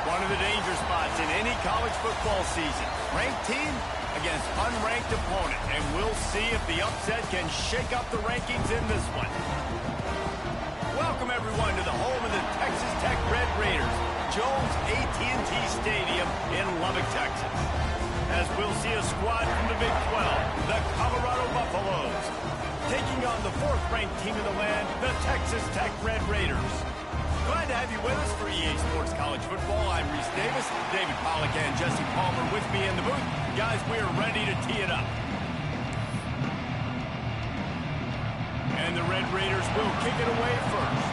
One of the danger spots in any college football season. Ranked team against unranked opponent. And we'll see if the upset can shake up the rankings in this one. Welcome, everyone, to the home of the Texas Tech Red Raiders, Jones AT&T Stadium in Lubbock, Texas. As we'll see a squad from the Big 12, the Colorado Buffaloes, taking on the fourth-ranked team in the land, the Texas Tech Red Raiders. Glad to have you with us for EA Sports College Football. I'm Reese Davis, David Pollack and Jesse Palmer with me in the booth. Guys, we're ready to tee it up. And the Red Raiders will kick it away first.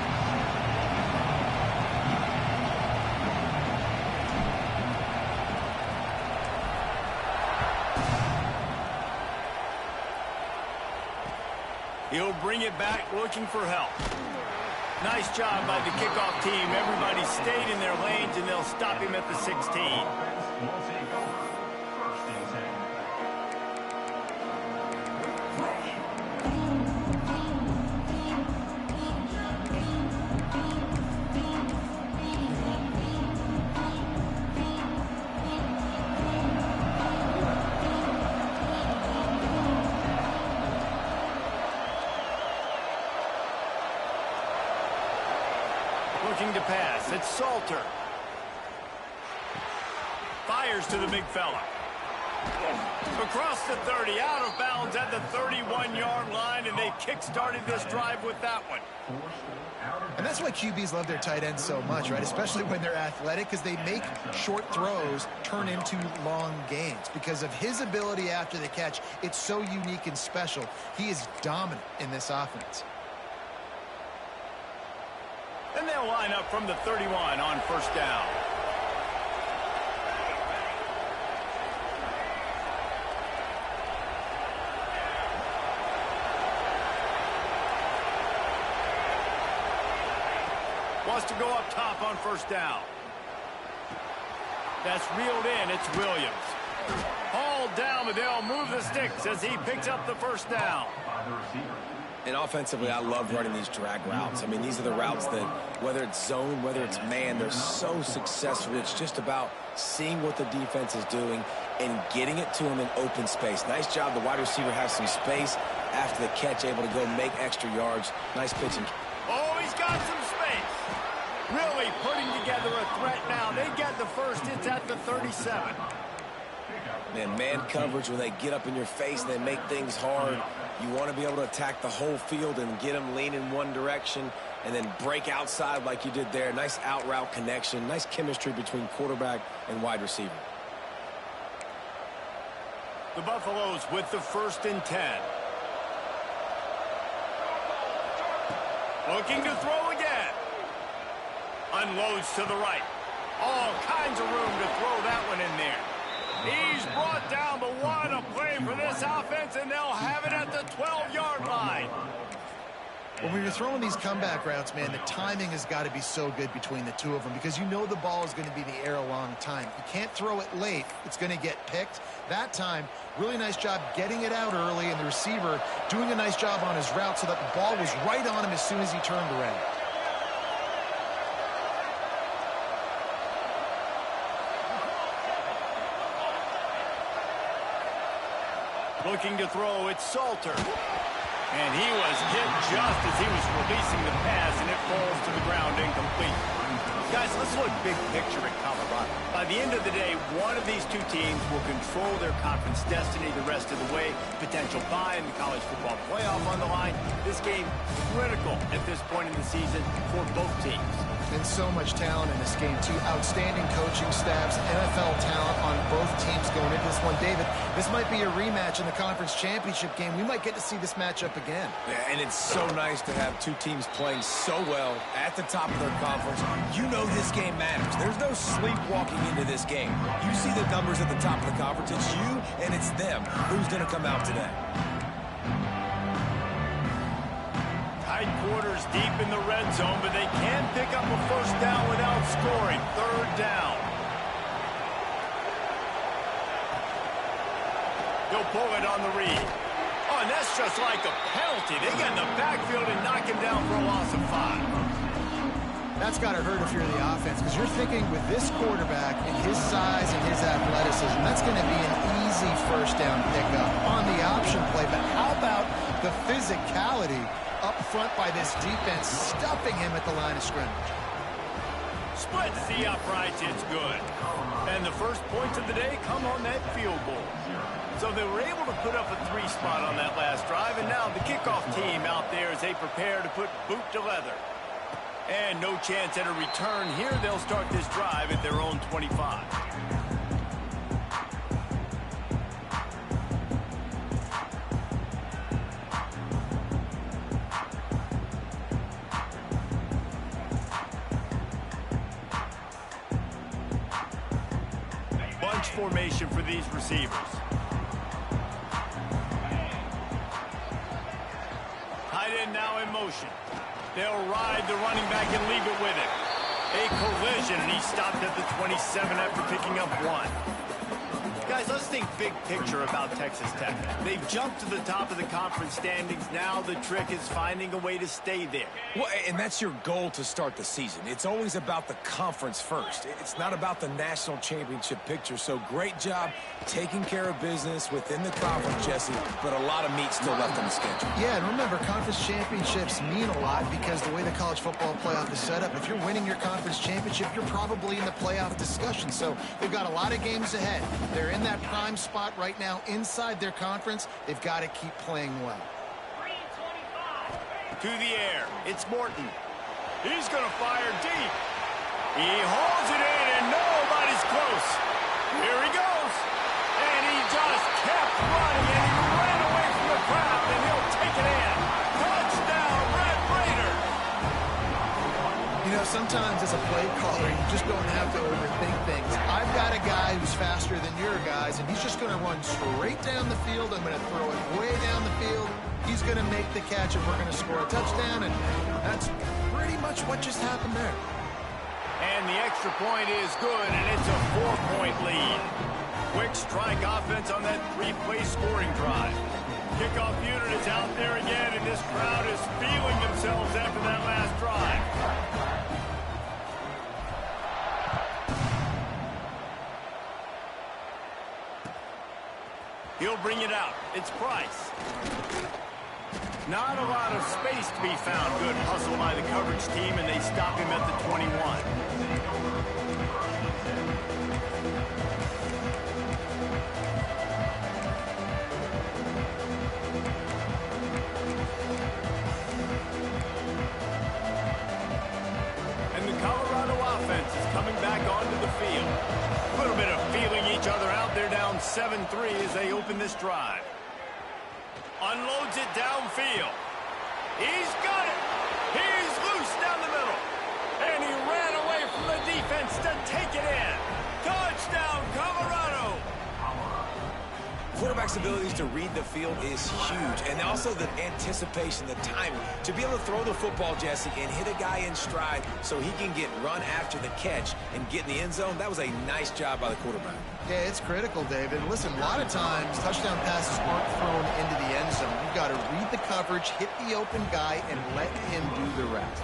He'll bring it back looking for help. Nice job by the kickoff team. Everybody stayed in their lanes, and they'll stop him at the 16. Looking to pass, it's Salter. Fires to the big fella. Across the 30, out of bounds at the 31-yard line, and they kick-started this drive with that one. And that's why QBs love their tight ends so much, right? Especially when they're athletic, because they make short throws turn into long gains. Because of his ability after the catch, it's so unique and special. He is dominant in this offense. And they'll line up from the 31 on first down. Wants to go up top on first down. That's reeled in. It's Williams. Hauled down, but they'll move the sticks as he picks up the first down. And offensively, I love running these drag routes. I mean, these are the routes that, whether it's zone, whether it's man, they're so successful. It's just about seeing what the defense is doing and getting it to them in open space. Nice job. The wide receiver has some space after the catch, able to go make extra yards. Nice pitching. Oh, he's got some space. Really putting together a threat now. They get the first. It's at the 37. Man coverage, when they get up in your face, they make things hard. You want to be able to attack the whole field and get them leaning one direction and then break outside like you did there. Nice out route connection. Nice chemistry between quarterback and wide receiver. The Buffaloes with the 1st and 10. Looking to throw again. Unloads to the right. All kinds of room to throw that one in there. He's brought down, but what a play for this offense, and they'll have it at the 12-yard line. When you're throwing these comeback routes, man, the timing has got to be so good between the two of them because you know the ball is going to be in the air a long time. You can't throw it late. It's going to get picked. That time, really nice job getting it out early, and the receiver doing a nice job on his route so that the ball was right on him as soon as he turned around. Looking to throw, it's Salter. And he was hit just as he was releasing the pass, and it falls to the ground incomplete. Guys, let's look big picture at Colorado. By the end of the day, one of these two teams will control their conference destiny the rest of the way. Potential bye in the college football playoff on the line. This game critical at this point in the season for both teams. And so much talent in this game, too. Outstanding coaching staffs, NFL talent on both teams going into this one. David, this might be a rematch in the conference championship game. We might get to see this matchup again. Yeah, and it's so nice to have two teams playing so well at the top of their conference. You know this game matters. There's no sleepwalking into this game. You see the numbers at the top of the conference. It's you and it's them. Who's going to come out today? Tight quarters deep in the red zone, but they can pick up a first down without scoring. 3rd down. He'll pull it on the read. Oh, and that's just like a penalty. They get in the backfield and knock him down for a loss of 5. That's got to hurt if you're the offense, because you're thinking with this quarterback and his size and his athleticism, that's going to be an easy first down pickup on the option play. But how about the physicality up front by this defense, stuffing him at the line of scrimmage? Splits the uprights, it's good. And the first points of the day come on that field goal. So they were able to put up a 3 spot on that last drive, and now the kickoff team out there as they prepare to put boot to leather. And no chance at a return here. They'll start this drive at their own 25. Bunch formation for these receivers. Tight end now in motion. They'll ride the running back and leave it with him. A collision, and he stopped at the 27 after picking up 1. Guys, let's think big picture about Texas Tech. They've jumped to the top of the conference standings. Now the trick is finding a way to stay there. Well, and that's your goal to start the season. It's always about the conference first. It's not about the national championship picture. So great job taking care of business within the conference, Jesse, but a lot of meat still left on the schedule. Yeah, and remember, conference championships mean a lot because the way the college football playoff is set up, if you're winning your conference championship, you're probably in the playoff discussion. So they've got a lot of games ahead. They're in that prime spot right now inside their conference. They've got to keep playing well. To the air, it's Morton. He's going to fire deep. He holds it in, and nobody's close. Here he goes. And he just kept running, and he ran away from the crowd, and he'll take it in. Touchdown, Red Raider. You know, sometimes as a play caller, you just don't have to overthink things. I've got a guy who's faster than your guys, and he's just going to run straight down the field. I'm going to throw it way down the field. He's going to make the catch, and we're going to score a touchdown, and that's pretty much what just happened there. And the extra point is good, and it's a 4-point lead. Quick strike offense on that 3-play scoring drive. Kickoff unit is out there again, and this crowd is feeling themselves after that last drive. He'll bring it out. It's Price. Not a lot of space to be found. Good hustle by the coverage team, and they stop him at the 21. And the Colorado offense is coming back onto the field. A little bit of feeling each other out. They're down 7-3 as they open this drive. Unloads it downfield. He's got it. He's loose down the middle. And he ran away from the defense to take it in. Touchdown, Colorado. Quarterback's abilities to read the field is huge, and also the anticipation, the timing. To be able to throw the football, Jesse, and hit a guy in stride so he can get run after the catch and get in the end zone, that was a nice job by the quarterback. Yeah, it's critical, David. Listen, a lot of times touchdown passes aren't thrown into the end zone. You've got to read the coverage, hit the open guy, and let him do the rest.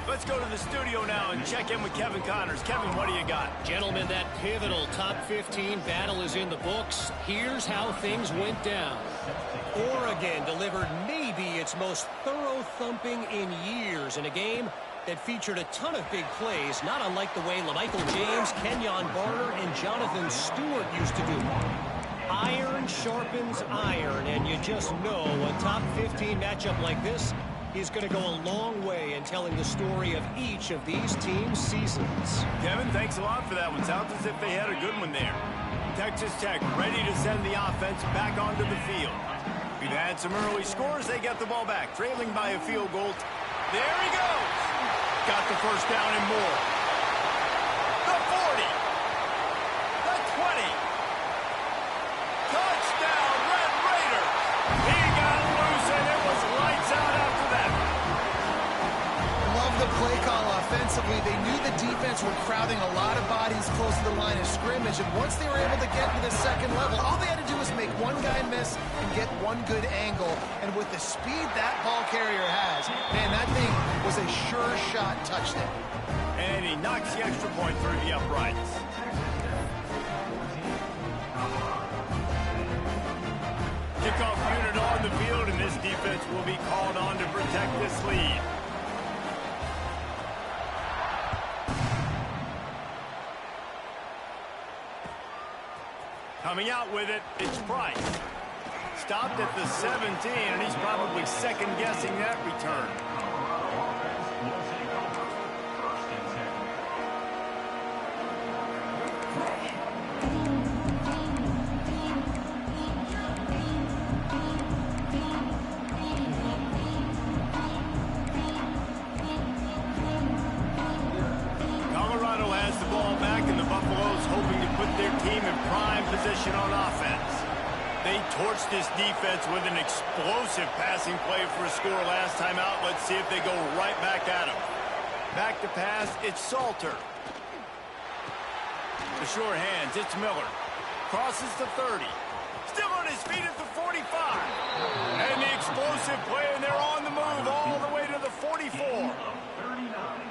Let's go to the studio now and check in with Kevin Connors. Kevin, what do you got? Gentlemen, that pivotal top 15 battle is in the books. Here's how things went down. Oregon delivered maybe its most thorough thumping in years in a game that featured a ton of big plays, not unlike the way LaMichael James, Kenyon Barner, and Jonathan Stewart used to do. Iron sharpens iron, and you just know a top 15 matchup like this is going to go a long way in telling the story of each of these teams' seasons. Kevin, thanks a lot for that one. Sounds as if they had a good one there. Texas Tech ready to send the offense back onto the field. We've had some early scores. They get the ball back, trailing by a field goal. There he goes. Got the first down and more. The 40. The 20. Touchdown, Red Raiders. He got loose, and it was lights out after that. Love the play call offensively. offensively, they knew the defense were crowding a lot of bodies close to the line of scrimmage, and once they were able to get to the second level, all they had to do was make one guy miss and get one good angle. And with the speed that ball carrier has, man, that thing was a sure shot touchdown. And he knocks the extra point through the uprights. Kickoff unit on the field, and this defense will be called on to protect this lead. Coming out with it, it's Price. Stopped at the 17, and he's probably second-guessing that return. Colorado has the ball back, and the Buffaloes hoping to put their team in prime position on offense. They torched this defense with an explosive passing play for a score last time out. Let's see if they go right back at him. Back to pass, it's Salter. The sure hands, it's Miller. Crosses the 30. Still on his feet at the 45. And the explosive play, and they're on the move all the way to the 44.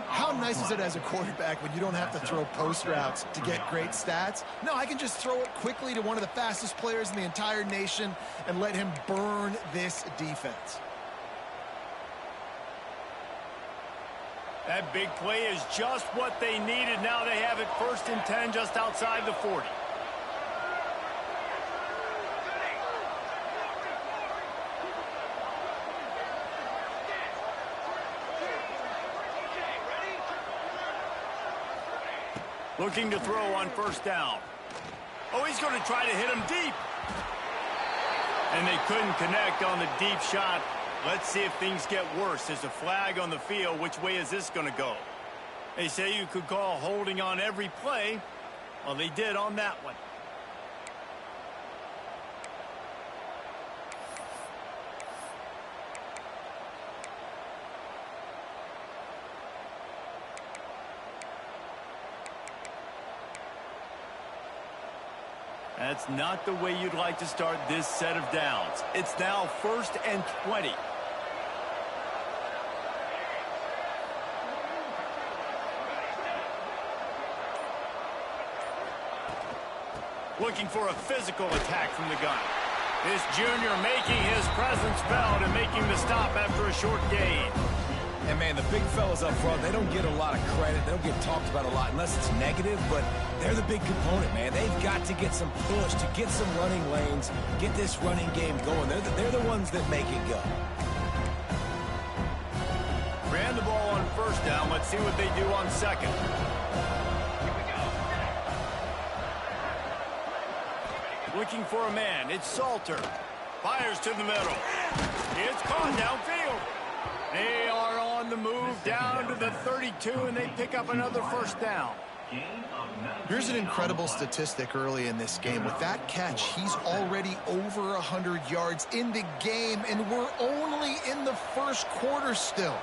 How nice is it as a quarterback when you don't have to throw post routes to get great stats? No, I can just throw it quickly to one of the fastest players in the entire nation and let him burn this defense. That big play is just what they needed. Now they have it 1st and 10 just outside the 40. Looking to throw on 1st down. Oh, he's going to try to hit him deep. And they couldn't connect on the deep shot. Let's see if things get worse. There's a flag on the field. Which way is this going to go? They say you could call holding on every play. Well, they did on that one. That's not the way you'd like to start this set of downs. It's now 1st and 20. Looking for a physical attack from the gun. This junior making his presence felt and making the stop after a short gain. And, man, the big fellas up front, they don't get a lot of credit. They don't get talked about a lot unless it's negative, but they're the big component, man. They've got to get some push, to get some running lanes, get this running game going. They're the ones that make it go. Ran the ball on 1st down. Let's see what they do on 2nd. Looking for a man. It's Salter. Fires to the middle. It's caught downfield. They are on the move down to the 32, and they pick up another 1st down. Here's an incredible statistic early in this game. With that catch, he's already over 100 yards in the game, and we're only in the 1st quarter still.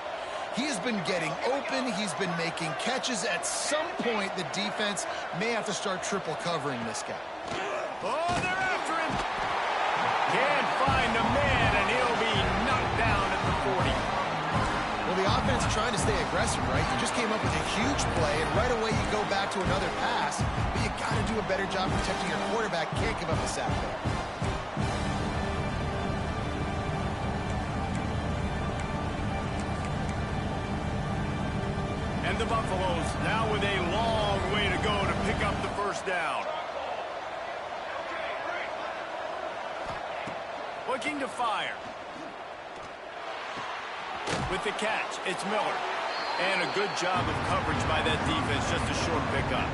He has been getting open. He's been making catches. At some point, the defense may have to start triple covering this guy. Oh, they're after him. Can't find a man, and he'll be knocked down at the 40. Well, the offense is trying to stay aggressive, right? You just came up with a huge play, and right away you go back to another pass. But you got to do a better job protecting your quarterback. Can't give up a sack there. And the Buffaloes now with a long way to go to pick up the 1st down. Looking to fire. With the catch, it's Miller. And a good job of coverage by that defense, just a short pickup.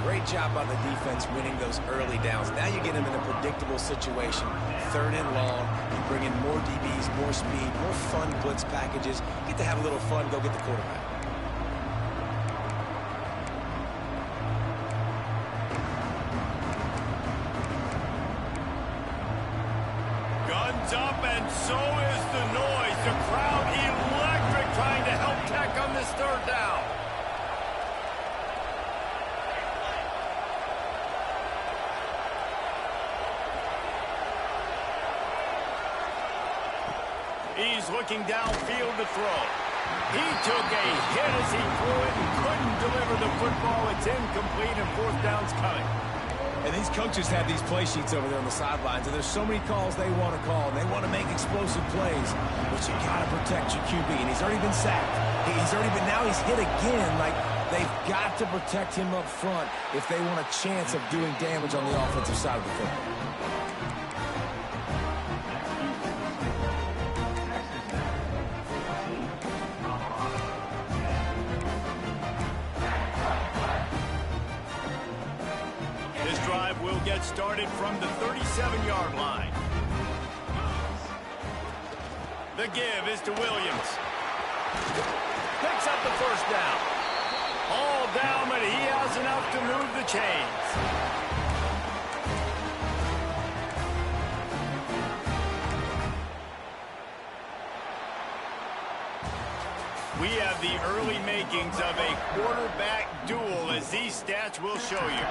Great job by the defense winning those early downs. Now you get them in a predictable situation. 3rd and long. You bring in more DBs, more speed, more fun blitz packages. Get to have a little fun, go get the quarterback. Guns up, and so is the noise. The crowd electric, trying to help Tech on this this third down. He's looking downfield to throw. He took a hit as he threw it and couldn't deliver the football. It's incomplete and fourth down's coming. And these coaches have these play sheets over there on the sidelines, and there's so many calls they want to call, and they want to make explosive plays, but you got to protect your QB, and he's already been sacked. Now he's hit again. Like, they've got to protect him up front if they want a chance of doing damage on the offensive side of the football. Get started from the 37-yard line. The give is to Williams. Picks up the first down. All down, but he has enough to move the chains. We have the early makings of a quarterback duel, as these stats will show you.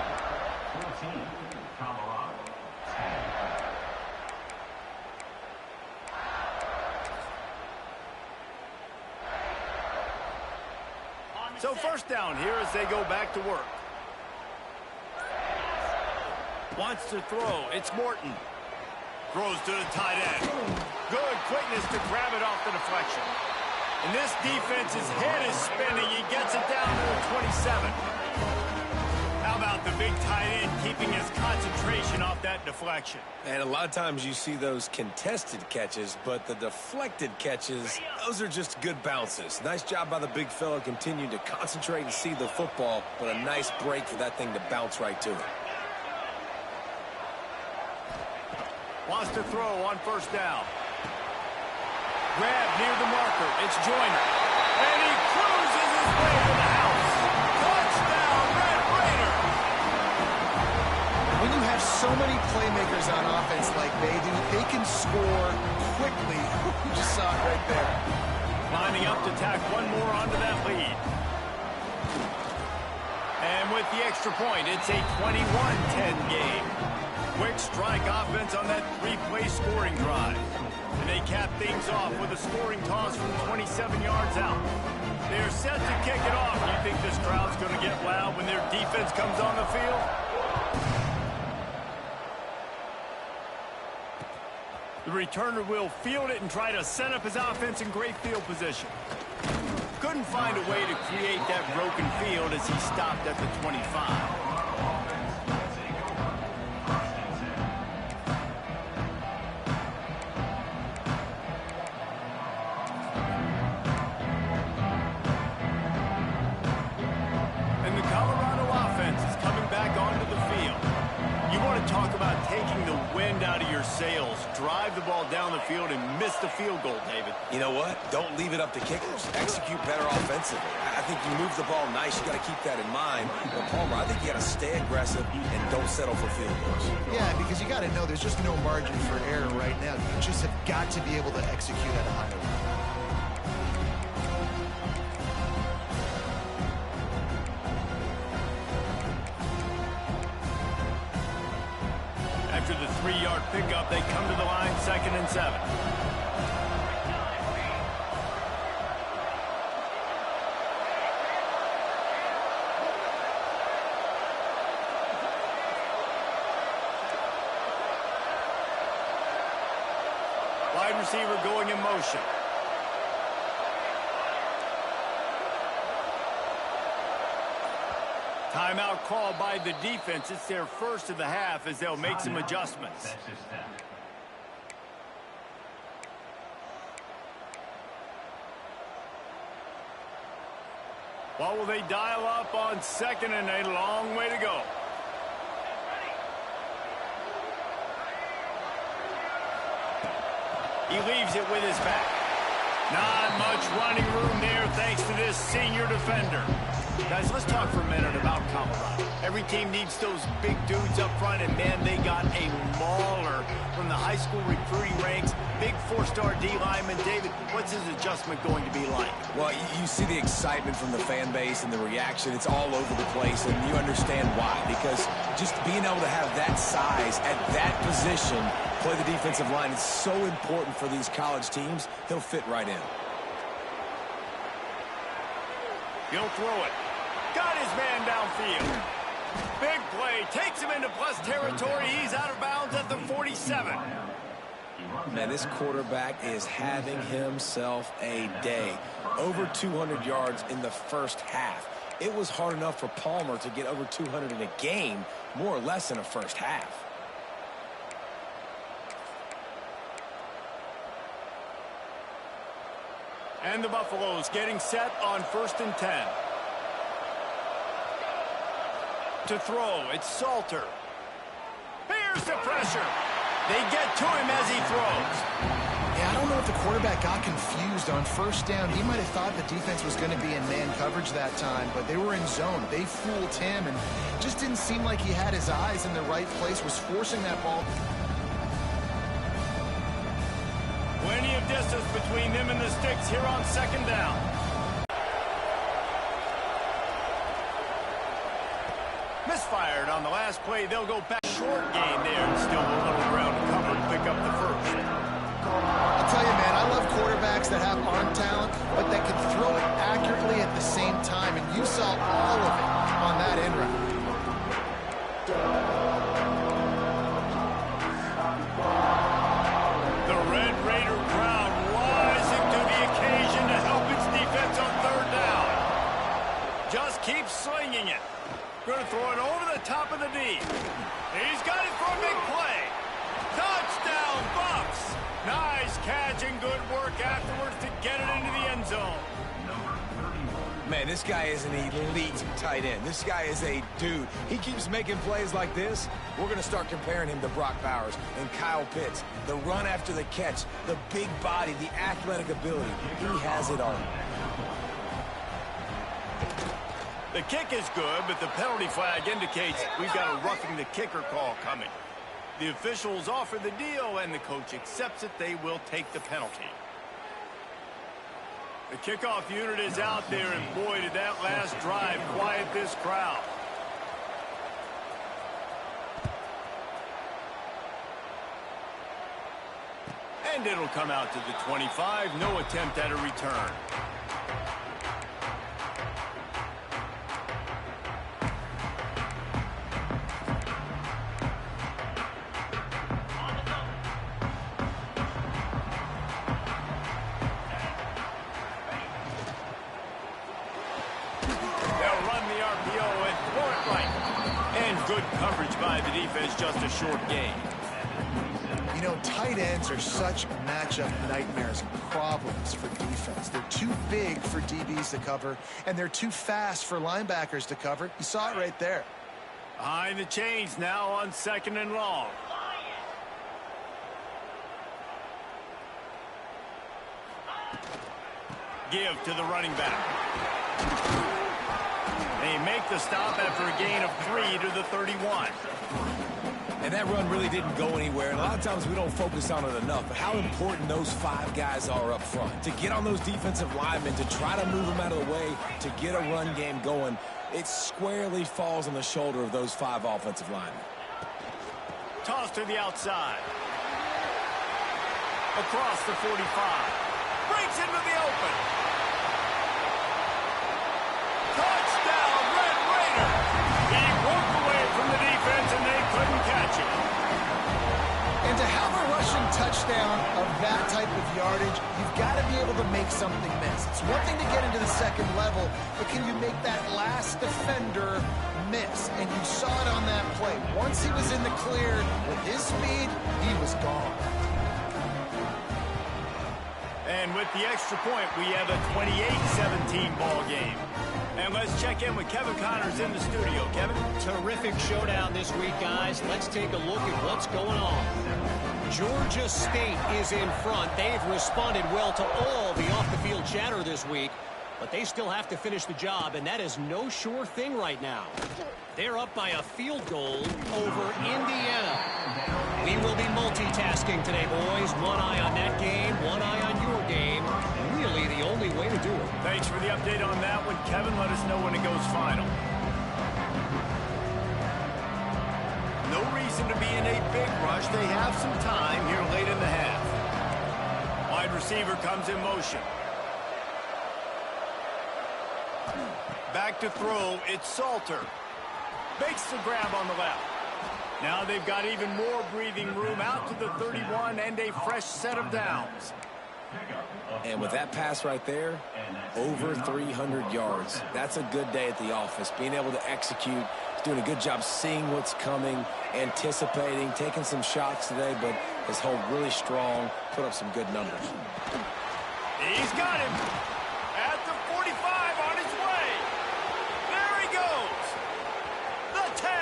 So first down here as they go back to work. Wants to throw. It's Morton. Throws to the tight end. Good quickness to grab it off the deflection. And this defense's head is spinning. He gets it down to the 27. How about the big tight end keeping his concentration off that deflection? And a lot of times you see those contested catches, but the deflected catches, those are just good bounces. Nice job by the big fella, continuing to concentrate and see the football, but a nice break for that thing to bounce right to it. Wants to throw on first down. Grab near the marker. It's Joyner. And he cruises his way to the house. Touchdown, Red Raider. When you have so many playmakers on offense like they do, they can score quickly. You just saw it right there. Lining up to tack one more onto that lead. And with the extra point, it's a 21-10 game. Quick strike offense on that three-play scoring drive. And they cap things off with a scoring toss from 27 yards out. They're set to kick it off. Do you think this crowd's going to get loud when their defense comes on the field? The returner will field it and try to set up his offense in great field position. Couldn't find a way to create that broken field as he stopped at the 25. Talk about taking the wind out of your sails. Drive the ball down the field and miss the field goal, David. You know what? Don't leave it up to kickers. Execute better offensively. I think you move the ball nice. You got to keep that in mind. But Palmer, I think you got to stay aggressive and don't settle for field goals. Yeah, because you got to know there's just no margin for error right now. You just have got to be able to execute at a high level. After the 3-yard pickup, they come to the line, 2nd and 7. Wide receiver going in motion. Timeout called by the defense. It's their first of the half as they'll make some adjustments. What will they dial up on 2nd and a long way to go? He leaves it with his back. Not much running room there thanks to this senior defender. Guys, let's talk for a minute about Colorado. Every team needs those big dudes up front, and man, they got a mauler from the high school recruiting ranks. Big four-star D lineman. David, what's his adjustment going to be like? Well, you see the excitement from the fan base and the reaction. It's all over the place, and you understand why. Because just being able to have that size at that position, play the defensive line, it's so important for these college teams. He'll fit right in. He'll throw it. Got his man downfield. Big play. Takes him into plus territory. He's out of bounds at the 47. Man, this quarterback is having himself a day. Over 200 yards in the first half. It was hard enough for Palmer to get over 200 in a game, more or less in a first half. And the Buffaloes getting set on 1st and 10. To throw, it's Salter. Here's the pressure. They get to him as he throws. Yeah, I don't know if the quarterback got confused on 1st down. He might have thought the defense was going to be in man coverage that time, but they were in zone. They fooled him, and just didn't seem like he had his eyes in the right place, was forcing that ball. Plenty of distance between them and the sticks here on 2nd down. Misfired on the last play. They'll go back. Short gain there, and still a little ground to cover to pick up the first. I'll tell you, man, I love quarterbacks that have arm talent, but that can throw it accurately at the same time, and you saw all of it on that end route. The Red Raider crowd rising to the occasion to help its defense on 3rd down. Just keep slinging it. Going to throw it over the top of the D. He's got it for a big play. Touchdown, Buffs. Nice catch and good work afterwards to get it into the end zone. Man, this guy is an elite tight end. This guy is a dude. He keeps making plays like this. We're going to start comparing him to Brock Bowers and Kyle Pitts. The run after the catch, the big body, the athletic ability. He has it all. The kick is good, but the penalty flag indicates we've got a roughing the kicker call coming. The officials offer the deal, and the coach accepts it. They will take the penalty. The kickoff unit is out there, and boy, did that last drive quiet this crowd. And it'll come out to the 25. No attempt at a return. Good coverage by the defense, just a short gain. You know, tight ends are such matchup nightmares and problems for defense. They're too big for DBs to cover, and they're too fast for linebackers to cover. You saw it right there. Behind the chains now on 2nd and long. Give to the running back. They make the stop after a gain of 3 to the 31. And that run really didn't go anywhere. And a lot of times we don't focus on it enough. But how important those 5 guys are up front. To get on those defensive linemen, to try to move them out of the way, to get a run game going, it squarely falls on the shoulder of those 5 offensive linemen. Toss to the outside. Across the 45. Breaks into the open. Touchdown, Red Raider. He broke away from the defense, and they couldn't catch him. And to have a rushing touchdown of that type of yardage, you've got to be able to make something miss. It's one thing to get into the 2nd level, but can you make that last defender miss? And you saw it on that play. Once he was in the clear, with his speed, he was gone. And with the extra point, we have a 28-17 ball game. And let's check in with Kevin Connors in the studio. Kevin? Terrific showdown this week, guys. Let's take a look at what's going on. Georgia State is in front. They've responded well to all the off-the-field chatter this week. but they still have to finish the job, and that is no sure thing right now. They're up by a field goal over Indiana. We will be multitasking today, boys. One eye on that game, one eye on your game. Really the only way to do it. Thanks for the update on that one, Kevin. Let us know when it goes final. No reason to be in a big rush. They have some time here late in the half. Wide receiver comes in motion. Back to throw. It's Salter. Makes the grab on the left. Now they've got even more breathing room out to the 31 and a fresh set of downs. And with that pass right there, over 300 yards. That's a good day at the office. Being able to execute, doing a good job seeing what's coming, anticipating, taking some shots today, but has held really strong, put up some good numbers. He's got him at the 45 on his way. There he goes. The 10.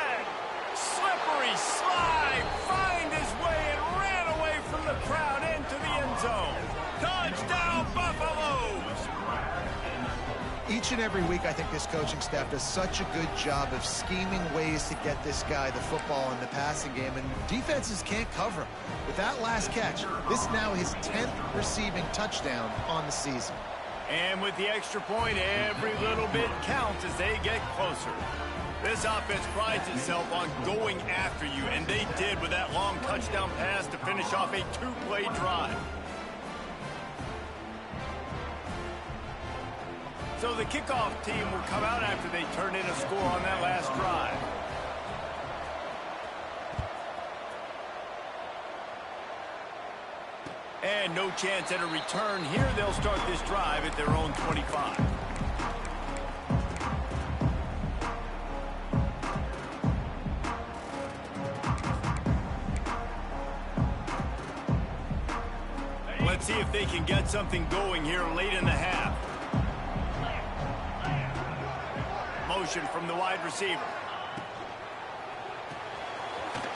Slippery slide. Find his way and ran away from the crowd into the end zone. Touchdown, Buffaloes. Each and every week, I think this coaching staff does such a good job of scheming ways to get this guy the football in the passing game, and defenses can't cover him. With that last catch, this is now his 10th receiving touchdown on the season. And with the extra point, every little bit counts as they get closer. This offense prides itself on going after you, and they did with that long touchdown pass to finish off a two-play drive. So the kickoff team will come out after they turn in a score on that last drive. And no chance at a return here. They'll start this drive at their own 25. Let's see if they can get something going here late in the half. Motion from the wide receiver.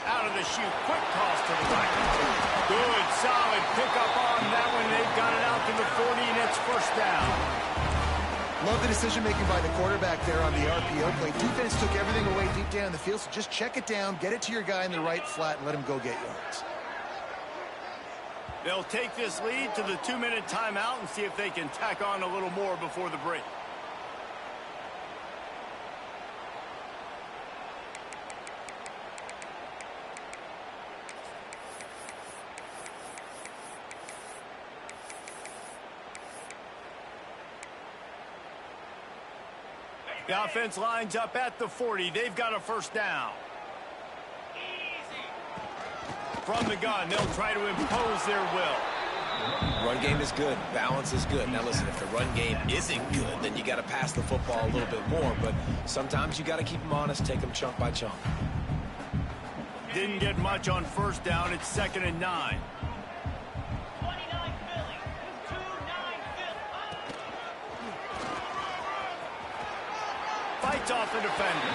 Out of the chute, quick toss to the right. Good, solid pickup on that one. They've got it out to the 40, and it's first down. Love the decision-making by the quarterback there on the RPO play. Defense took everything away deep down the field, so just check it down, get it to your guy in the right flat, and let him go get yards. They'll take this lead to the 2-minute timeout and see if they can tack on a little more before the break. The offense lines up at the 40. They've got a first down. From the gun, they'll try to impose their will. Run game is good. Balance is good. Now, listen, if the run game isn't good, then you got to pass the football a little bit more. But sometimes you got to keep them honest, take them chunk by chunk. Didn't get much on first down. It's 2nd and 9. Fights off the defender.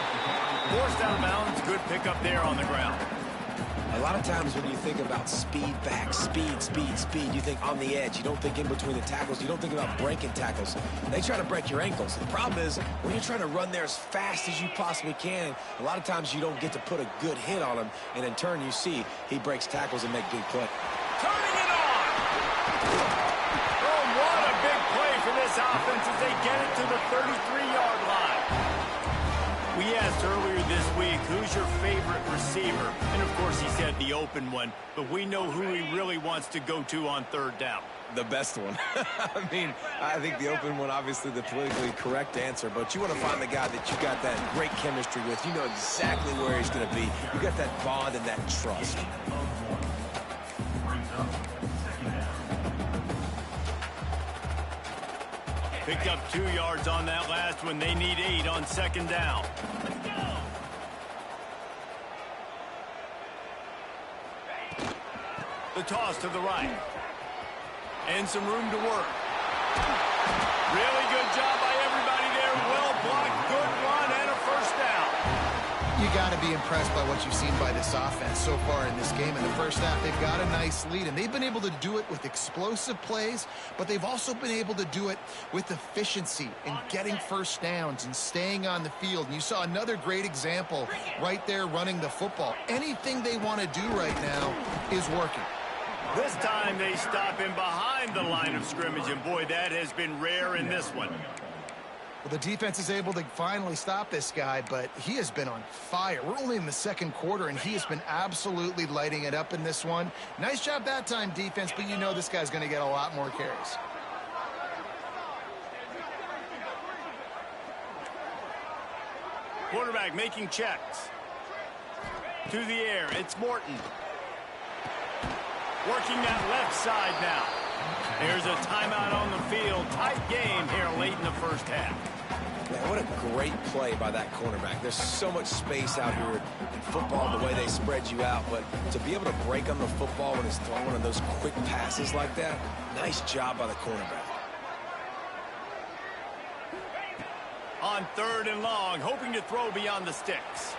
Forced out of bounds. Good pickup there on the ground. A lot of times when you think about speed back, speed, you think on the edge. You don't think in between the tackles. You don't think about breaking tackles. They try to break your ankles. The problem is when you're trying to run there as fast as you possibly can, a lot of times you don't get to put a good hit on him, and in turn you see he breaks tackles and make big plays. Turning it on! Oh, what a big play for this offense as they get it to the 33-yard line. We asked earlier this week, who's your favorite receiver? And, of course, he said the open one, but we know who he really wants to go to on third down. The best one. I mean, I think the open one, obviously the politically correct answer, but you want to find the guy that you got that great chemistry with. You know exactly where he's going to be. You got that bond and that trust. Picked up 2 yards on that last one. They need 8 on 2nd down. The toss to the right. And some room to work. Really good job by everybody there. Well blocked, good run, and a first down. You got to be impressed by what you've seen by this offense so far in this game. In the first half, they've got a nice lead, and they've been able to do it with explosive plays, but they've also been able to do it with efficiency and getting first downs and staying on the field. And you saw another great example right there running the football. Anything they want to do right now is working. This time they stop him behind the line of scrimmage, and boy, that has been rare in this one. Well, the defense is able to finally stop this guy, but he has been on fire. We're only in the second quarter, and he has been absolutely lighting it up in this one. Nice job that time, defense, but you know this guy's going to get a lot more carries. Quarterback making checks. To the air, it's Morton. Working that left side now. There's a timeout on the field. Tight game here late in the first half. Man, what a great play by that cornerback. There's so much space out here in football, the way they spread you out. But to be able to break on the football when it's throwing one of those quick passes like that, nice job by the cornerback. On 3rd and long, hoping to throw beyond the sticks.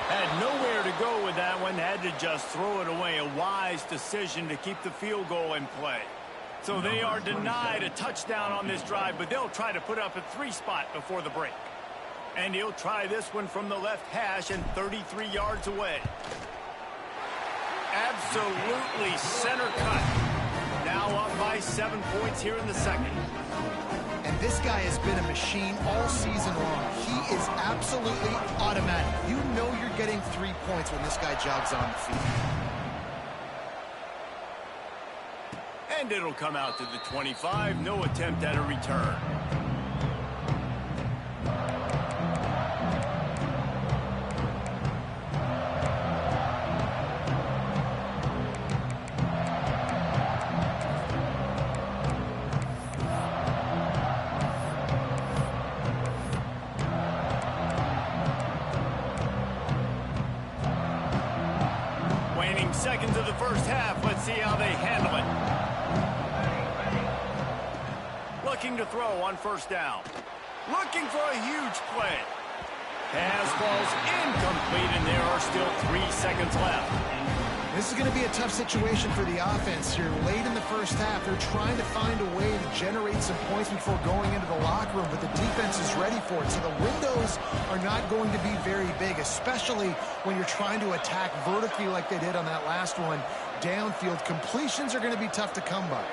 Had nowhere to go with that one, had to just throw it away. A wise decision to keep the field goal in play. So they are denied a touchdown on this drive, but they'll try to put up a 3 spot before the break. And he'll try this one from the left hash and 33 yards away. Absolutely center cut. Now up by 7 points here in the second. And this guy has been a machine all season long. He is absolutely automatic. You know you're getting 3 points when this guy jogs on the field. And it'll come out to the 25. No attempt at a return. Seconds of the first half. Let's see how they handle it. Looking to throw on 1st down. Looking for a huge play. Pass falls incomplete, and there are still 3 seconds left. This is going to be a tough situation for the offense here. Late in the first half, they're trying to find a way to generate some points before going into the locker room, but the defense is ready for it. So the windows are not going to be very big, especially when you're trying to attack vertically like they did on that last one. Downfield completions are going to be tough to come by.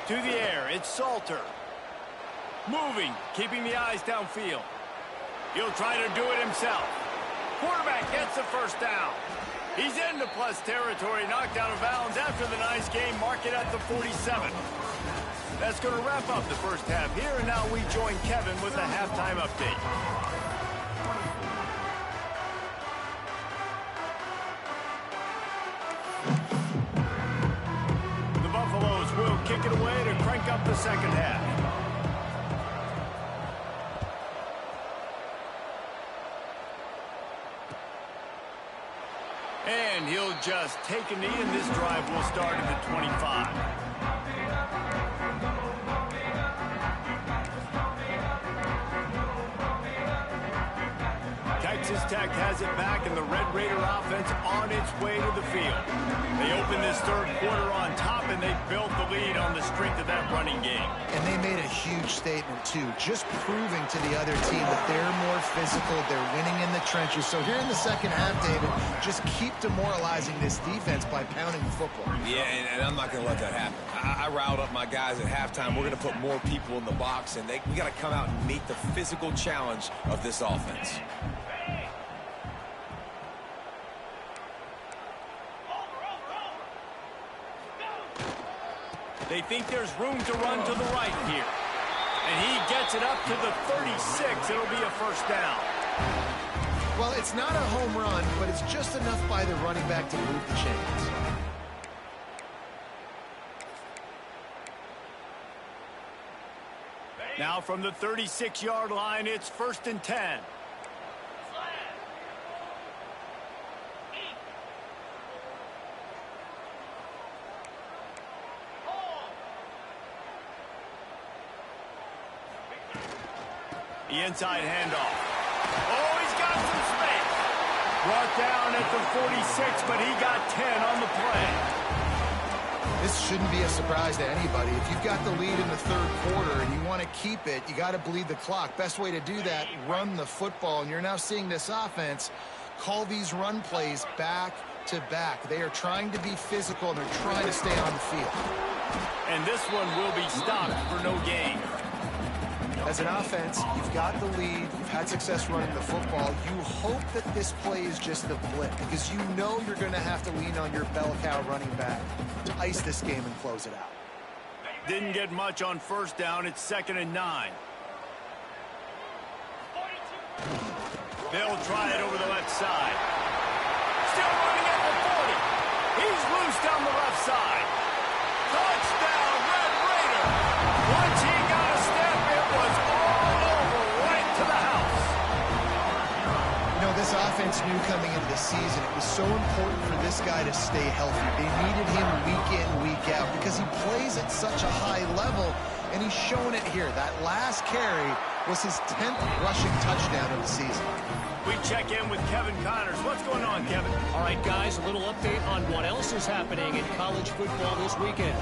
To the air, it's Salter. Moving, keeping the eyes downfield. He'll try to do it himself. Quarterback gets the 1st down. He's into plus territory, knocked out of bounds after the nice game. Mark it at the 47. That's going to wrap up the first half here, and now we join Kevin with the halftime update. The Buffaloes will kick it away to crank up the second half. And he'll just take a knee, and this drive will start at the 25. Texas Tech has it back, and the Red Raider offense on its way to the field. They open this 3rd quarter on top, and they built the lead on the strength of that running game. And they made a huge statement, too, just proving to the other team that they're more physical, they're winning in the trenches. So here in the second half, David, just keep demoralizing this defense by pounding the football. Yeah, and I'm not going to let that happen. I riled up my guys at halftime. We're going to put more people in the box, and we got to come out and meet the physical challenge of this offense. They think there's room to run to the right here. And he gets it up to the 36. It'll be a 1st down. Well, it's not a home run, but it's just enough by the running back to move the chains. Now from the 36-yard line, it's 1st and 10. The inside handoff. Brought down at the 46, but he got 10 on the play. This shouldn't be a surprise to anybody. If you've got the lead in the third quarter and you want to keep it, you got to bleed the clock. Best way to do that, run the football. And you're now seeing this offense call these run plays back to back. They are trying to be physical, and they're trying to stay on the field. And this one will be stopped for no gain. As an offense, you've got the lead, you've had success running the football. You hope that this play is just a blip, because you know you're going to have to lean on your bell cow running back to ice this game and close it out. Didn't get much on first down. It's 2nd and 9. They'll try it over the left side. Still running at the 40. He's loose down the left side. Touchdown, Red Raider. Once he got a step, it was all over, right to the house. You know, this offense knew coming into the season it was so important for this guy to stay healthy. They needed him week in, week out, because he plays at such a high level, and he's showing it here. That last carry was his 10th rushing touchdown of the season. We check in with Kevin Connors. What's going on, Kevin? All right, guys, a little update on what else is happening in college football this weekend.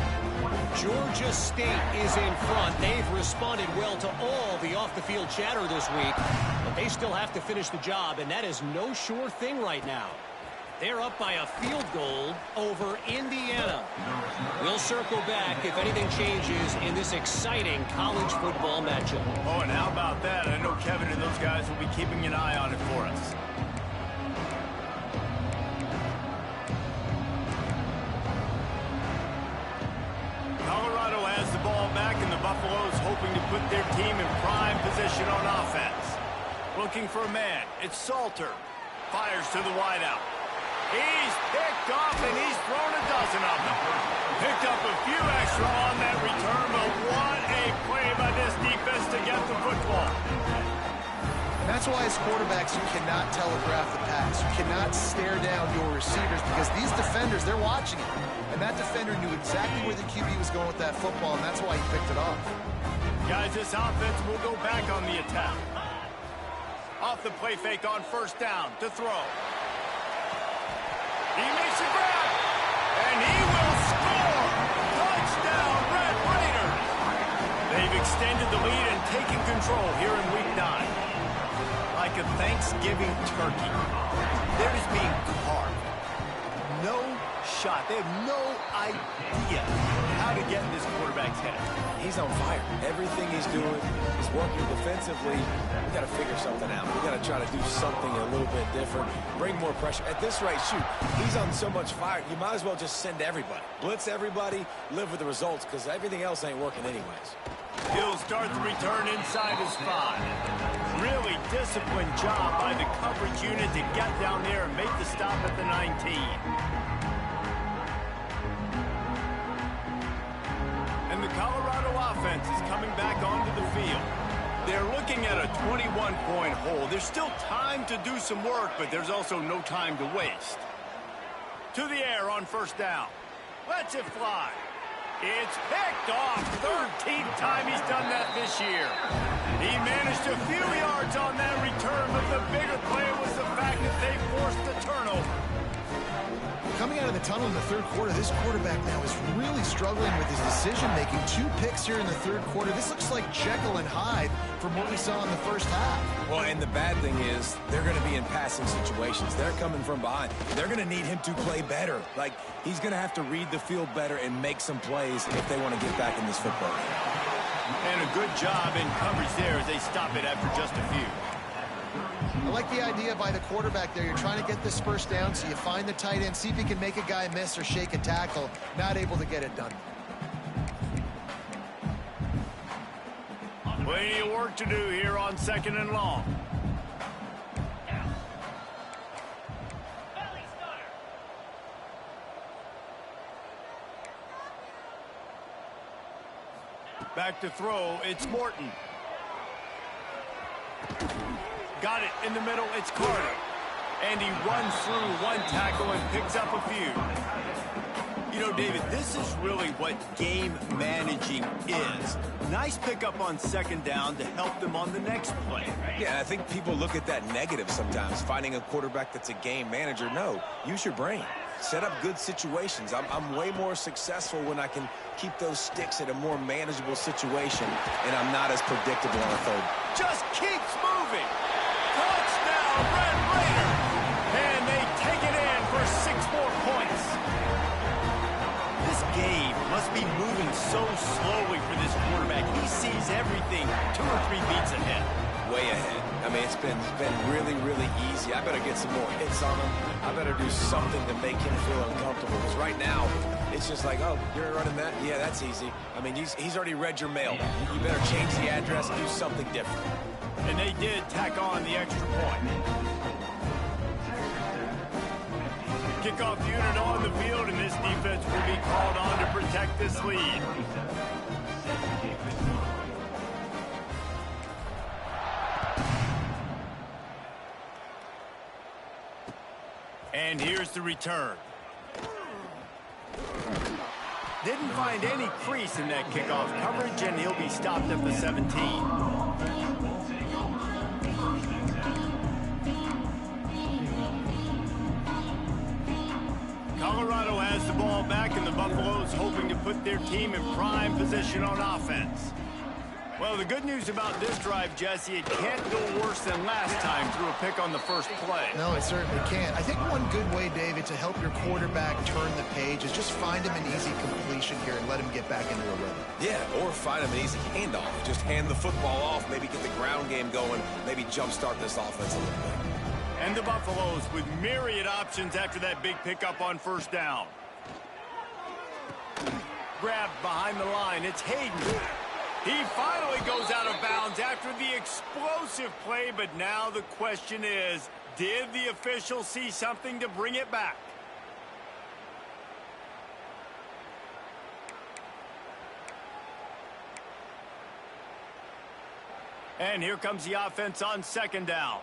Georgia State is in front. They've responded well to all the off-the-field chatter this week, but they still have to finish the job, and that is no sure thing right now. They're up by a field goal over Indiana. We'll circle back if anything changes in this exciting college football matchup. Oh, and how about that? I know Kevin and those guys will be keeping an eye on it for us. Colorado has the ball back, and the Buffaloes hoping to put their team in prime position on offense. Looking for a man. It's Salter. Fires to the wideout. He's picked off, and he's thrown a dozen of them. Picked up a few extra on that return, but what a play by this defense to get the football. And that's why as quarterbacks you cannot telegraph the pass. You cannot stare down your receivers, because these defenders, they're watching it. And that defender knew exactly where the QB was going with that football, and that's why he picked it off. Guys, this offense will go back on the attack. Off the play fake on first down to throw. He makes a grab, and he will score! Touchdown, Red Raiders! They've extended the lead and taken control here in Week 9. Like a Thanksgiving turkey, they're just being carved. No shot. They have no idea how to get in this quarterback's head. He's on fire. Everything he's doing is working defensively. We got to figure something out. We got to try to do something a little bit different. Bring more pressure. At this rate, shoot, he's on so much fire. You might as well just send everybody. Blitz everybody, live with the results, because everything else ain't working anyways. He'll start the return inside his 5. Really disciplined job by the coverage unit to get down there and make the stop at the 19. And the Colorado offense is coming back onto the field. They're looking at a 21-point hole. There's still time to do some work, but there's also no time to waste. To the air on first down. Lets it fly. It's picked off. 13th time he's done that this year. He managed a few yards on that return, but the bigger play was the fact that they forced the turnover. Coming out of the tunnel in the third quarter, this quarterback now is really struggling with his decision-making. 2 picks here in the third quarter. This looks like Jekyll and Hyde from what we saw in the first half. Well, and the bad thing is they're going to be in passing situations. They're coming from behind. They're going to need him to play better. Like, he's going to have to read the field better and make some plays if they want to get back in this football game. And a good job in coverage there as they stop it after just a few. I like the idea by the quarterback there. You're trying to get this first down, so you find the tight end, see if he can make a guy miss or shake a tackle. Not able to get it done. Plenty of work to do here on 2nd and long. Back to throw, it's Morton. Got it in the middle, it's Carter. And he runs through one tackle and picks up a few. You You know, David, this is really what game managing is. Nice pickup on second down to help them on the next play. Yeah, I think people look at that negative sometimes, finding a quarterback that's a game manager. No, use your brain. Set up good situations. I'm way more successful when I can keep those sticks at a more manageable situation, and I'm not as predictable on a third. Just keeps moving. Touchdown, Red Raider. And they take it in for 6 more points. This game must be moving so slowly for this quarterback. He sees everything 2 or 3 beats ahead. Way ahead. I mean, it's been really, really easy. I better get some more hits on him. I better do something to make him feel uncomfortable. Because right now, it's just like, oh, you're running that? Yeah, that's easy. I mean, he's already read your mail. You better change the address, do something different. And they did tack on the extra point. Kickoff unit on the field, and this defense will be called on to protect this lead. And here's the return. Didn't find any crease in that kickoff coverage, and he'll be stopped at the 17. Colorado has the ball back, and the Buffaloes hoping to put their team in prime position on offense. Well, the good news about this drive, Jesse, it can't go worse than last time through a pick on the first play. No, it certainly can't. I think one good way, David, to help your quarterback turn the page is just find him an easy completion here and let him get back into a rhythm. Yeah, or find him an easy handoff. Just hand the football off, maybe get the ground game going, maybe jumpstart this offense a little bit. And the Buffaloes with myriad options after that big pickup on first down. Grabbed behind the line. It's Hayden. He finally goes out of bounds after the explosive play, but now the question is, did the official see something to bring it back? And here comes the offense on second down.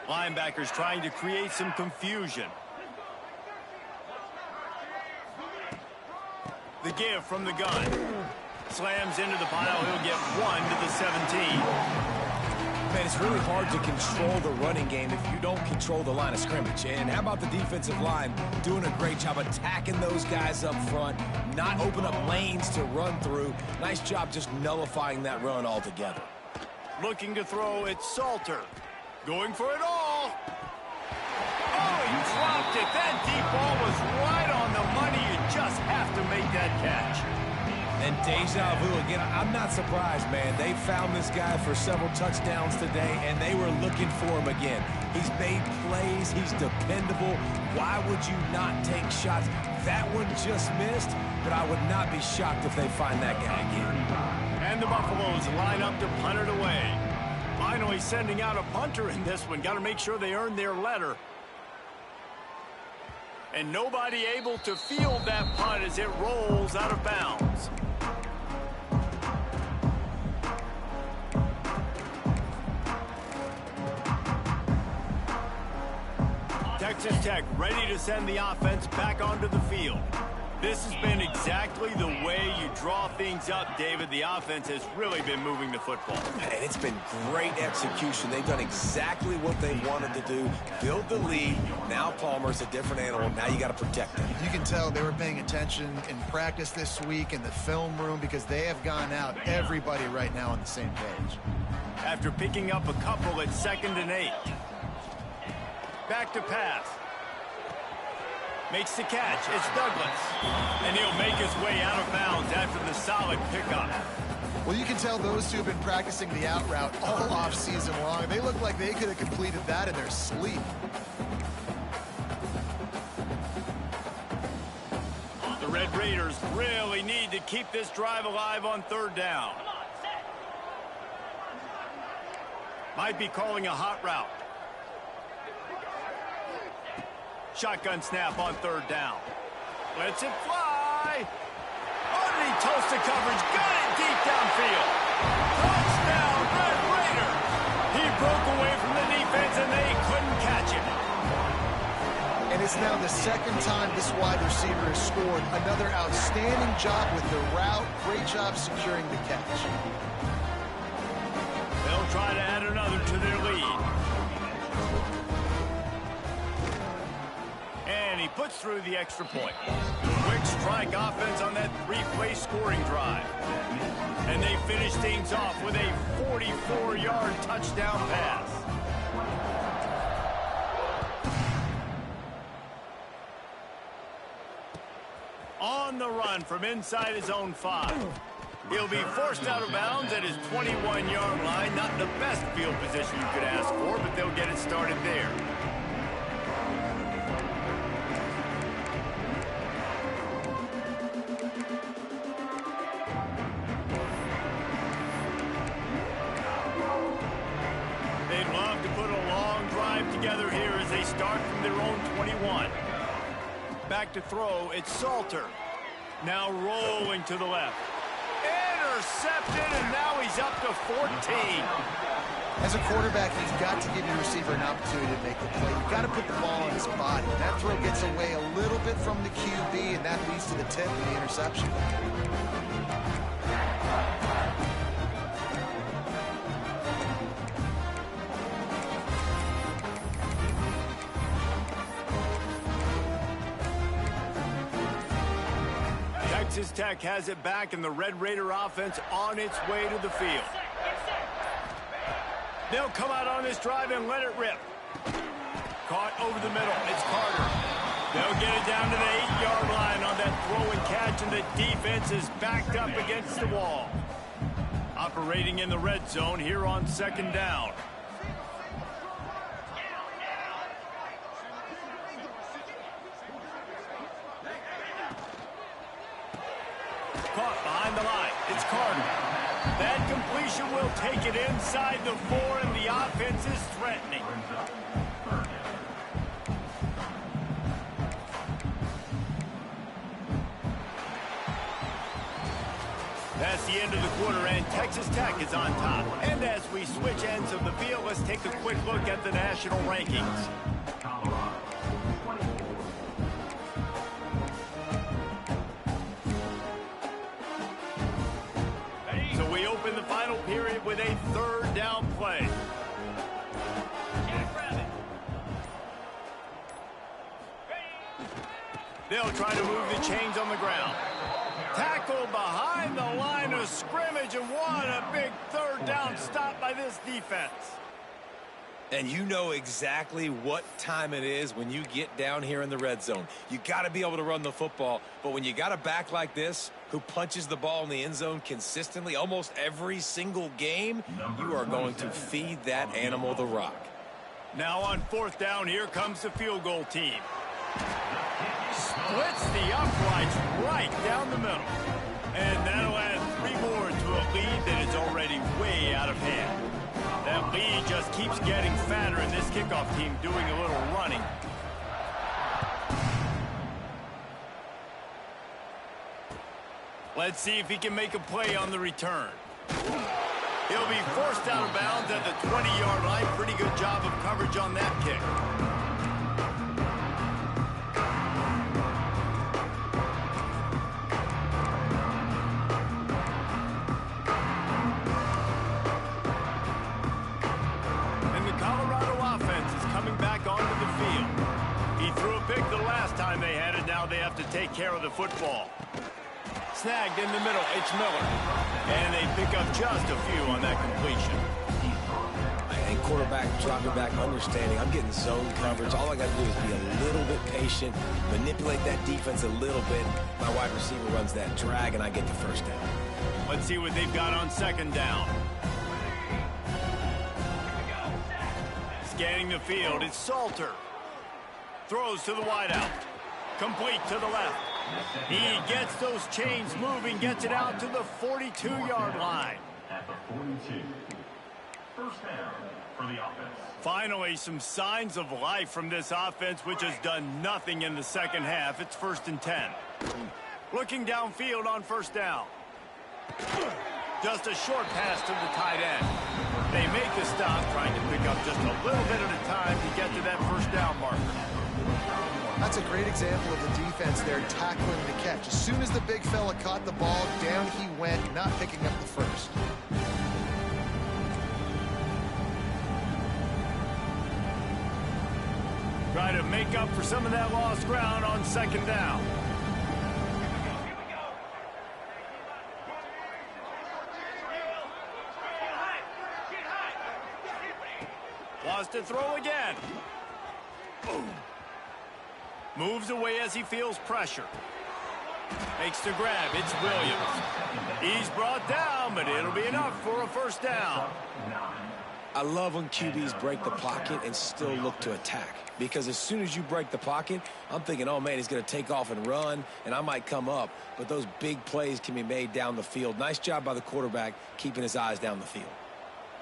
Linebackers trying to create some confusion. The give from the gun. Slams into the pile. He'll get 1 to the 17. Man, it's really hard to control the running game if you don't control the line of scrimmage. And how about the defensive line doing a great job attacking those guys up front, not open up lanes to run through. Nice job just nullifying that run altogether. Looking to throw, it's Salter. Going for it all. Oh, he dropped it. That deep ball was right on the money. You just have to make that catch. And deja vu again. I'm not surprised, man. They found this guy for several touchdowns today, and they were looking for him again. He's made plays. He's dependable. Why would you not take shots? That one just missed, but I would not be shocked if they find that guy again. And the Buffaloes line up to punt it away. Finally sending out a punter in this one. Got to make sure they earn their letter. And nobody able to field that punt as it rolls out of bounds. Texas Tech ready to send the offense back onto the field. This has been exactly the way you draw things up, David. The offense has really been moving the football. And it's been great execution. They've done exactly what they wanted to do. Build the lead. Now Palmer's a different animal. Now you got to protect him. You can tell they were paying attention in practice this week in the film room because they have gone out, everybody right now on the same page. After picking up a couple at 2nd and 8. Back to pass. Makes the catch. It's Douglas. And he'll make his way out of bounds after the solid pickup. Well, you can tell those two have been practicing the out route all off season long. They look like they could have completed that in their sleep. The Red Raiders really need to keep this drive alive on 3rd down. Might be calling a hot route. Shotgun snap on 3rd down. Lets it fly. Underneath Tulsa coverage. Got it deep downfield. Touchdown, Red Raider. He broke away from the defense, and they couldn't catch him. And it's now the second time this wide receiver has scored. Another outstanding job with the route. Great job securing the catch. They'll try to add another to their lead. And he puts through the extra point. Quick strike offense on that three-play scoring drive. And they finish things off with a 44-yard touchdown pass. On the run from inside his own 5. He'll be forced out of bounds at his 21-yard line. Not the best field position you could ask for, but they'll get it started there. They'd love to put a long drive together here as they start from their own 21. Back to throw, it's Salter. Now rolling to the left. Intercepted, and now he's up to 14. As a quarterback, you've got to give your receiver an opportunity to make the play. You've got to put the ball on his body. That throw gets away a little bit from the QB, and that leads to the tip and the interception. Texas Tech has it back, and the Red Raider offense on its way to the field. They'll come out on this drive and let it rip. Caught over the middle. It's Carter. They'll get it down to the 8-yard line on that throw and catch, and the defense is backed up against the wall. Operating in the red zone here on second down. Caught behind the line. It's Carter. That completion will take it inside the 4, and the offense is threatening. That's the end of the quarter, and Texas Tech is on top. And as we switch ends of the field, let's take a quick look at the national rankings. So we open the final period with a third down play. They'll try to move the chains on the ground. Tackle behind the line of scrimmage, and what a big third down stop by this defense. And you know exactly what time it is when you get down here in the red zone. You got to be able to run the football, but when you got a back like this who punches the ball in the end zone consistently almost every single game, you are going to feed that animal the rock. Now on fourth down, here comes the field goal team. Splits the uprights right down the middle. And that'll add 3 more to a lead that is already way out of hand. That lead just keeps getting fatter, and this kickoff team doing a little running. Let's see if he can make a play on the return. He'll be forced out of bounds at the 20-yard line. Pretty good job of coverage on that kick. They have to take care of the football. Snagged in the middle, it's Miller. And they pick up just a few on that completion. And quarterback dropping back, understanding I'm getting zone coverage. All I got to do is be a little bit patient, manipulate that defense a little bit. My wide receiver runs that drag, and I get the first down. Let's see what they've got on second down. Scanning the field, it's Salter. Throws to the wideout. Complete to the left. He gets those chains moving, gets it out to the 42-yard line. At the 42. First down for the offense. Finally, some signs of life from this offense, which has done nothing in the second half. It's 1st and 10. Looking downfield on first down. Just a short pass to the tight end. They make the stop, trying to pick up just a little bit at a time to get to that first down marker. That's a great example of the defense there tackling the catch. As soon as the big fella caught the ball, down he went, not picking up the first. Try to make up for some of that lost ground on second down. Wants to throw again. Boom. Moves away as he feels pressure. Makes the grab. It's Williams. He's brought down, but it'll be enough for a first down. I love when QBs break the pocket and still look to attack. Because as soon as you break the pocket, I'm thinking, oh, man, he's going to take off and run, and I might come up. But those big plays can be made down the field. Nice job by the quarterback keeping his eyes down the field.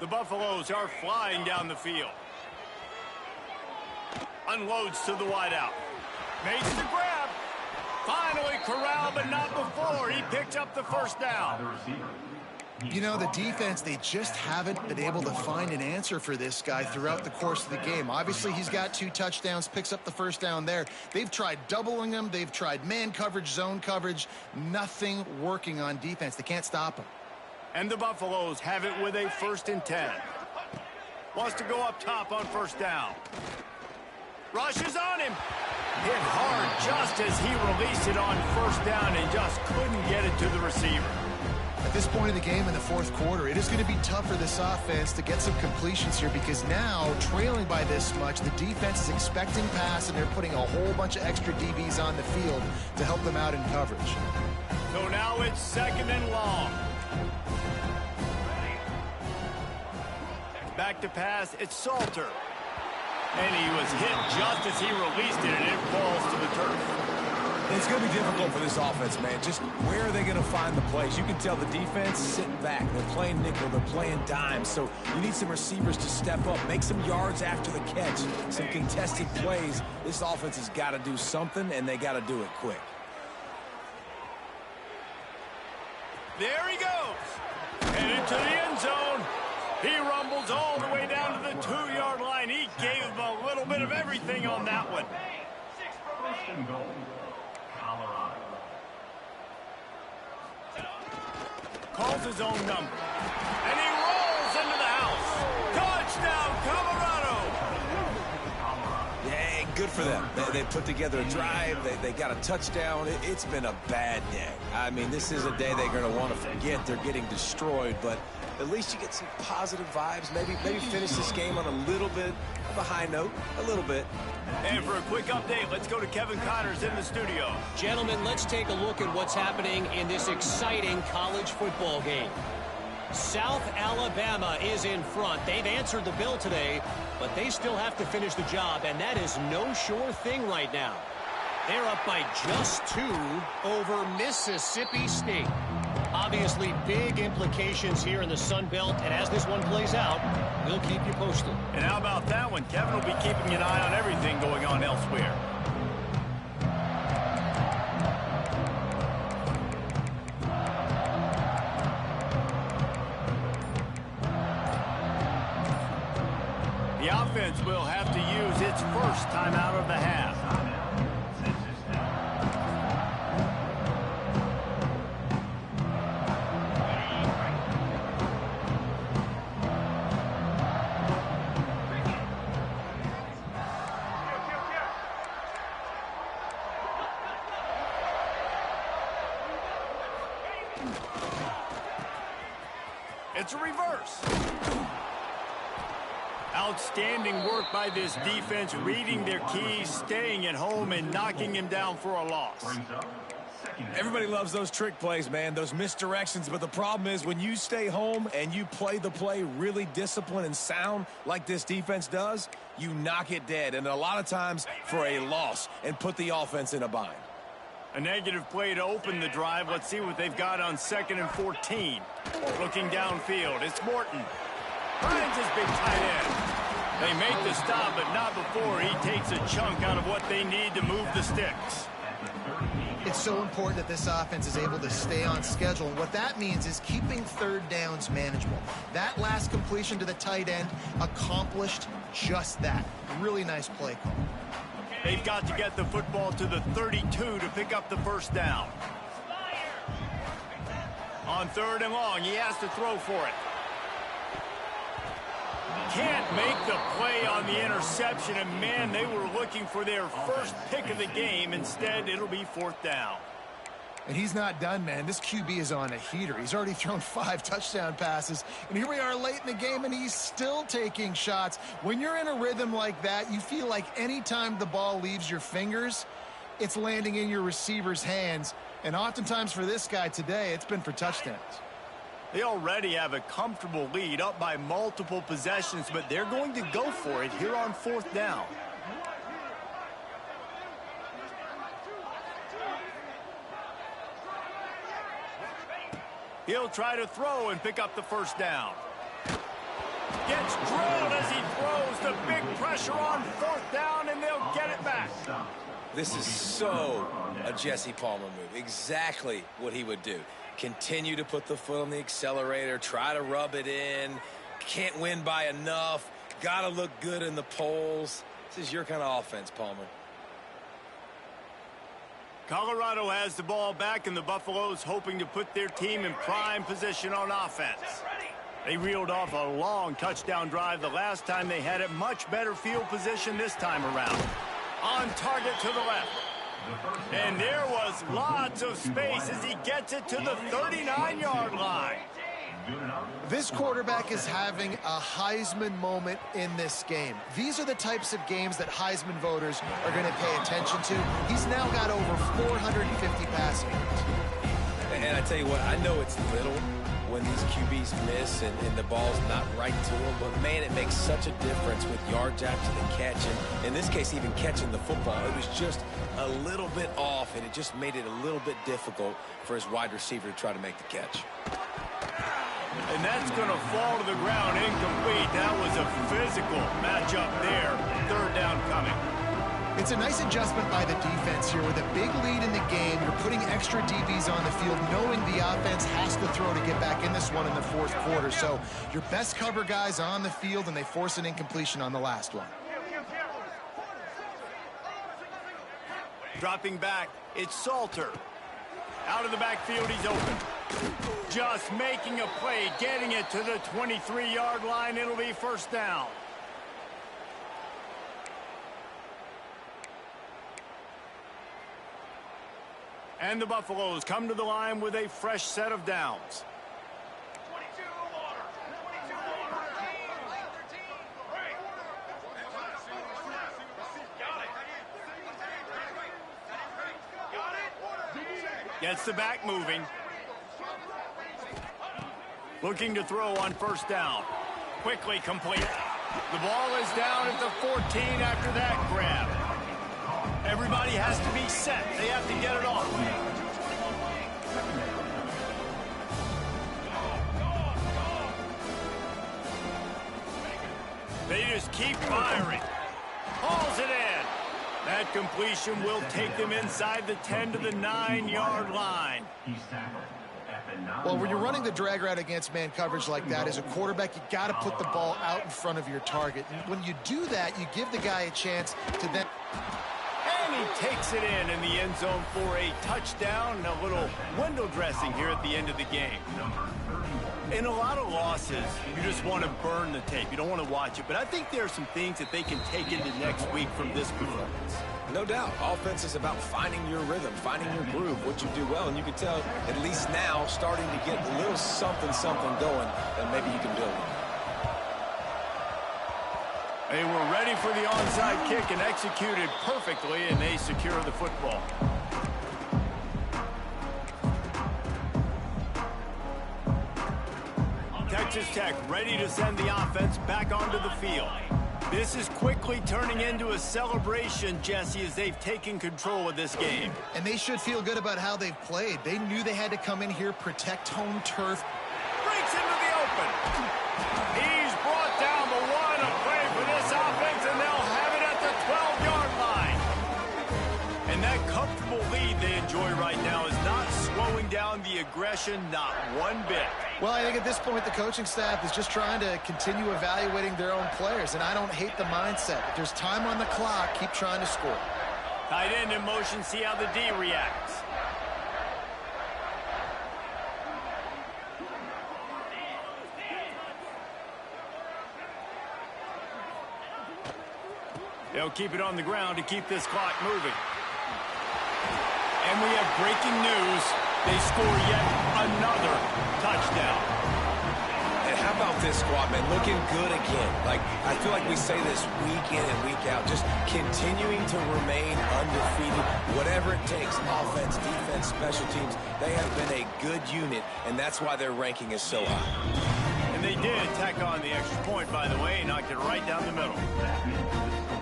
The Buffaloes are flying down the field. Unloads to the wideout. Makes the grab. Finally corralled, but not before. He picked up the first down. You know, the defense, they just haven't been able to find an answer for this guy throughout the course of the game. Obviously, he's got 2 touchdowns, picks up the first down there. They've tried doubling him. They've tried man coverage, zone coverage. Nothing working on defense. They can't stop him. And the Buffaloes have it with a 1st and 10. Wants to go up top on first down. Rushes on him. Hit hard just as he released it on first down and just couldn't get it to the receiver. At this point in the game in the 4th quarter, it is going to be tough for this offense to get some completions here because now, trailing by this much, the defense is expecting pass and they're putting a whole bunch of extra DBs on the field to help them out in coverage. So now it's 2nd and long. Back to pass, it's Salter. And he was hit just as he released it, and it falls to the turf. It's going to be difficult for this offense, man. Just where are they going to find the plays? You can tell the defense sitting back. They're playing nickel. They're playing dime. So you need some receivers to step up, make some yards after the catch, some contested plays. This offense has got to do something, and they got to do it quick. There he goes. Headed to the end zone. He rumbles all the way down to the 2-yard line. He gave him a little bit of everything on that one. 1st and goal, Colorado. Calls his own number. And he rolls into the house. Touchdown, Colorado. Yeah, good for them. They put together a drive. They got a touchdown. It's been a bad day. I mean, this is a day they're going to want to forget. They're getting destroyed, but at least you get some positive vibes. Maybe finish this game on a little bit of a high note, a little bit. And for a quick update, let's go to Kevin Connors in the studio. Gentlemen, let's take a look at what's happening in this exciting college football game. South Alabama is in front. They've answered the bell today, but they still have to finish the job, and that is no sure thing right now. They're up by just 2 over Mississippi State. Obviously, big implications here in the Sun Belt, and as this one plays out, we'll keep you posted. And how about that one? Kevin will be keeping an eye on everything going on elsewhere. The offense will have to use its first timeout of the half. It's a reverse. Outstanding work by this defense, reading their keys, staying at home, and knocking him down for a loss. Everybody loves those trick plays, man, those misdirections, but the problem is when you stay home and you play the play really disciplined and sound like this defense does, you knock it dead, and a lot of times for a loss, and put the offense in a bind. A negative play to open the drive. Let's see what they've got on 2nd and 14. Looking downfield, it's Morton. Finds his big tight end. They make the stop, but not before he takes a chunk out of what they need to move the sticks. It's so important that this offense is able to stay on schedule. And what that means is keeping 3rd downs manageable. That last completion to the tight end accomplished just that. Really nice play call. They've got to get the football to the 32 to pick up the first down. On 3rd and long, he has to throw for it. Can't make the play on the interception, and man, they were looking for their first pick of the game. Instead, it'll be 4th down. And he's not done, man. This QB is on a heater. He's already thrown 5 touchdown passes. And here we are late in the game, and he's still taking shots. When you're in a rhythm like that, you feel like any time the ball leaves your fingers, it's landing in your receiver's hands. And oftentimes for this guy today, it's been for touchdowns. They already have a comfortable lead, up by multiple possessions, but they're going to go for it here on 4th down. He'll try to throw and pick up the first down. Gets drilled as he throws. The big pressure on 4th down, and they'll get it back. This is so a Jesse Palmer move. Exactly what he would do. Continue to put the foot on the accelerator, try to rub it in. Can't win by enough. Got to look good in the polls. This is your kind of offense, Palmer. Colorado has the ball back, and the Buffaloes hoping to put their team in prime position on offense. They reeled off a long touchdown drive the last time they had it. Much better field position this time around. On target to the left. And there was lots of space as he gets it to the 39-yard line. This quarterback is having a Heisman moment in this game. These are the types of games that Heisman voters are going to pay attention to. He's now got over 450 passing yards. And I tell you what, I know it's little when these QBs miss and the ball's not right to them, but man, it makes such a difference with yards after the catch. And in this case, even catching the football, it was just a little bit off, and it just made it a little bit difficult for his wide receiver to try to make the catch. And that's going to fall to the ground incomplete. That was a physical matchup there. 3rd down coming. It's a nice adjustment by the defense here. With a big lead in the game, you're putting extra DBs on the field, knowing the offense has to throw to get back in this one in the 4th quarter. So your best cover guys on the field, and they force an incompletion on the last one. Dropping back, it's Salter. Out of the backfield, he's open. Just making a play, getting it to the 23-yard line. It'll be 1st down. And the Buffaloes come to the line with a fresh set of downs. Gets the back moving. Looking to throw on 1st down. Quickly complete. The ball is down at the 14 after that grab. Everybody has to be set. They have to get it off. They just keep firing. Hauls it in. That completion will take them inside the 10 to the 9-yard line. Well, when you're running the drag route against man coverage like that, as a quarterback, you got to put the ball out in front of your target. And when you do that, you give the guy a chance to then... And he takes it in the end zone for a touchdown and a little window dressing here at the end of the game. In a lot of losses, you just want to burn the tape. You don't want to watch it. But I think there are some things that they can take into next week from this performance. No doubt. Offense is about finding your rhythm, finding your groove, what you do well. And you can tell, at least now, starting to get a little something going that maybe you can build on. They were ready for the onside kick and executed perfectly, and they secure the football. Texas Tech ready to send the offense back onto the field. This is quickly turning into a celebration, Jesse, as they've taken control of this game. And they should feel good about how they've played. They knew they had to come in here, protect home turf. Breaks into the open. He's brought down the one, a play for this offense, and they'll have it at the 12-yard line. And that comfortable lead they enjoy right now is not slowing down the aggression, not one bit. Well, I think at this point the coaching staff is just trying to continue evaluating their own players, and I don't hate the mindset. If there's time on the clock, keep trying to score. Tight end in motion, see how the D reacts. They'll keep it on the ground to keep this clock moving. And we have breaking news. They score yet another touchdown. And how about this squad, man? Looking good again. Like, I feel like we say this week in and week out. Just continuing to remain undefeated. Whatever it takes, offense, defense, special teams. They have been a good unit, and that's why their ranking is so high. And they did tack on the extra point, by the way, and knocked it right down the middle.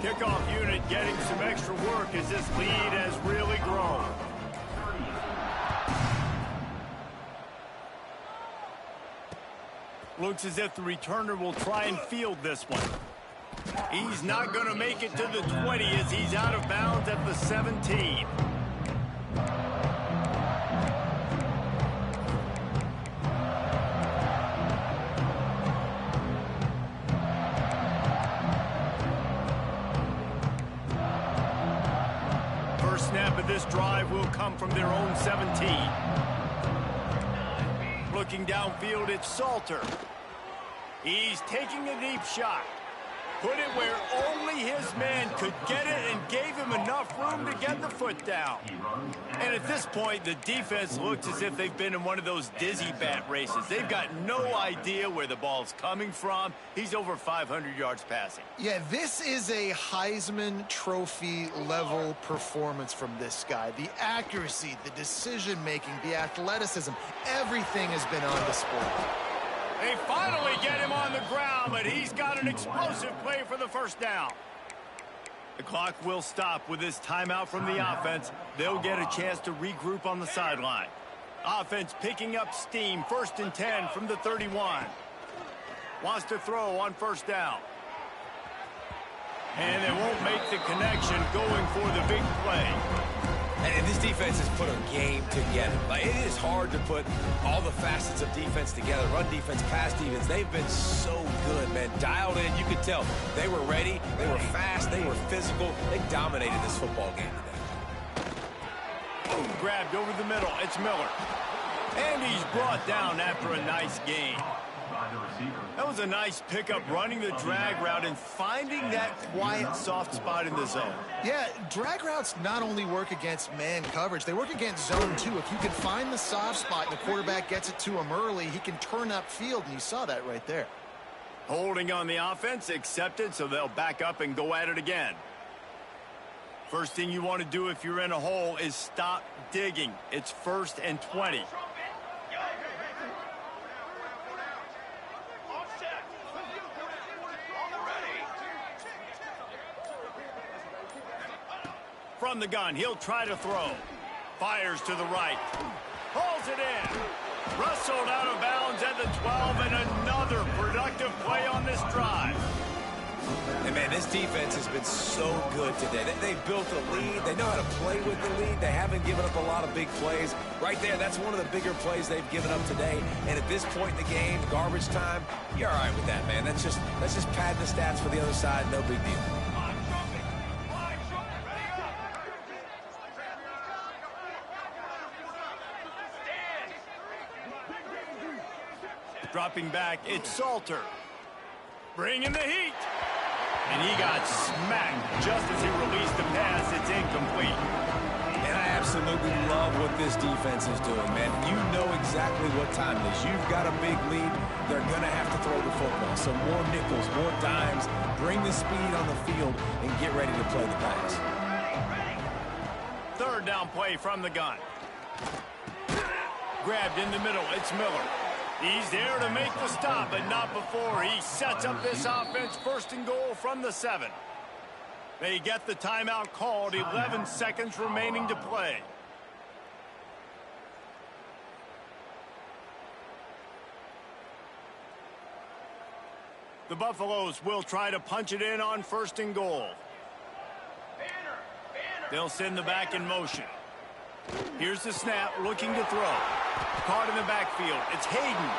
Kickoff unit getting some extra work as this lead has really grown. Looks as if the returner will try and field this one. He's not going to make it to the 20 as he's out of bounds at the 17. First snap of this drive will come from their own 17. Looking downfield, it's Salter. He's taking a deep shot. Put it where only his man could get it and gave him enough room to get the foot down. And at this point, the defense looks as if they've been in one of those dizzy bat races. They've got no idea where the ball's coming from. He's over 500 yards passing. Yeah, this is a Heisman Trophy level performance from this guy. The accuracy, the decision-making, the athleticism, everything has been on display. They finally get him on the ground, but he's got an explosive play for the first down. The clock will stop with this timeout from the offense. They'll get a chance to regroup on the sideline. Offense picking up steam, 1st and 10 from the 31. Wants to throw on first down. And they won't make the connection going for the big play. And this defense has put a game together. Like, it is hard to put all the facets of defense together. Run defense, pass defense. They've been so good, man. Dialed in. You could tell they were ready. They were fast. They were physical. They dominated this football game today. Grabbed over the middle. It's Miller. And he's brought down after a nice gain. That was a nice pickup, running the drag route and finding that quiet, soft spot in the zone. Yeah, drag routes not only work against man coverage, they work against zone too. If you can find the soft spot and the quarterback gets it to him early, he can turn upfield, and you saw that right there. Holding on the offense, accepted, so they'll back up and go at it again. First thing you want to do if you're in a hole is stop digging. It's 1st and 20. From the gun, he'll try to throw. Fires to the right. Hauls it in. Rustled out of bounds at the 12, and another productive play on this drive. And, man, this defense has been so good today. They've built a lead. They know how to play with the lead. They haven't given up a lot of big plays. Right there, that's one of the bigger plays they've given up today. And at this point in the game, garbage time, you're all right with that, man. That's just pad the stats for the other side. No big deal. Dropping back, it's Salter. Bringing the heat. And he got smacked just as he released the pass. It's incomplete. And I absolutely love what this defense is doing, man. You know exactly what time it is. You've got a big lead. They're going to have to throw the football. So more nickels, more dimes. Bring the speed on the field and get ready to play the pass. 3rd down play from the gun. Grabbed in the middle. It's Miller. He's there to make the stop, but not before he sets up this offense. 1st and goal from the 7. They get the timeout called. 11 seconds remaining to play. The Buffaloes will try to punch it in on 1st and goal. They'll send the back in motion. Here's the snap, looking to throw. Caught in the backfield. It's Hayden.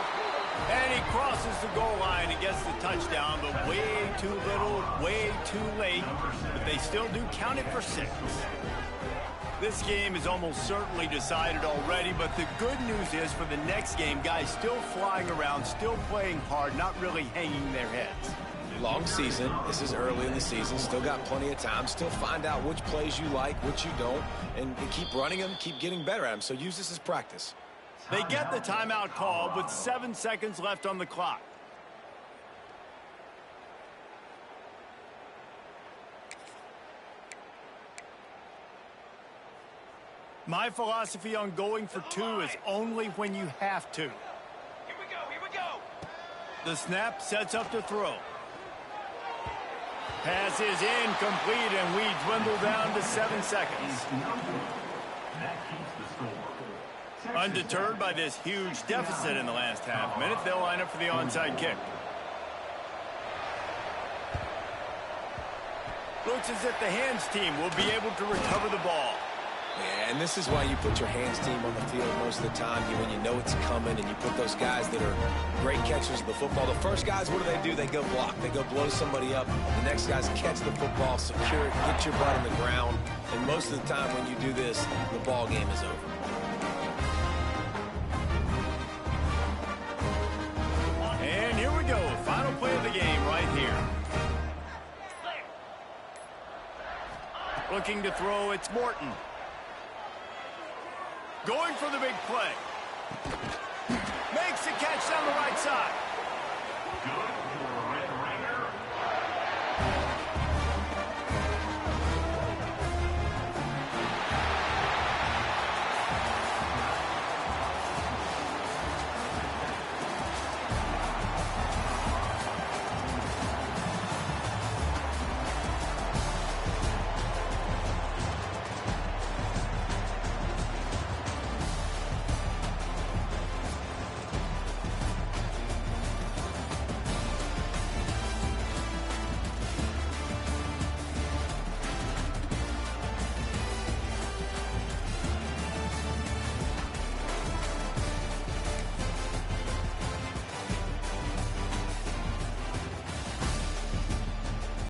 And he crosses the goal line and gets the touchdown, but way too little, way too late. But they still do count it for 6. This game is almost certainly decided already, but the good news is for the next game, guys still flying around, still playing hard, not really hanging their heads. Long season. This is early in the season. Still got plenty of time. Still find out which plays you like, which you don't, and keep running them, keep getting better at them. So use this as practice. They get the timeout called with 7 seconds left on the clock. My philosophy on going for 2 is only when you have to. Here we go. The snap sets up to throw. Pass is incomplete, and we dwindle down to 7 seconds. That keeps the score. Undeterred by this huge deficit in the last half minute, they'll line up for the onside kick. Looks as if the hands team will be able to recover the ball. Yeah, and this is why you put your hands team on the field most of the time, when you know it's coming, and you put those guys that are great catchers of the football. The first guys, what do? They go block. They go blow somebody up. The next guys catch the football, secure it, get your butt on the ground. And most of the time when you do this, the ball game is over. And here we go. Final play of the game right here. Looking to throw, it's Morton. Going for the big play. Makes the catch down the right side.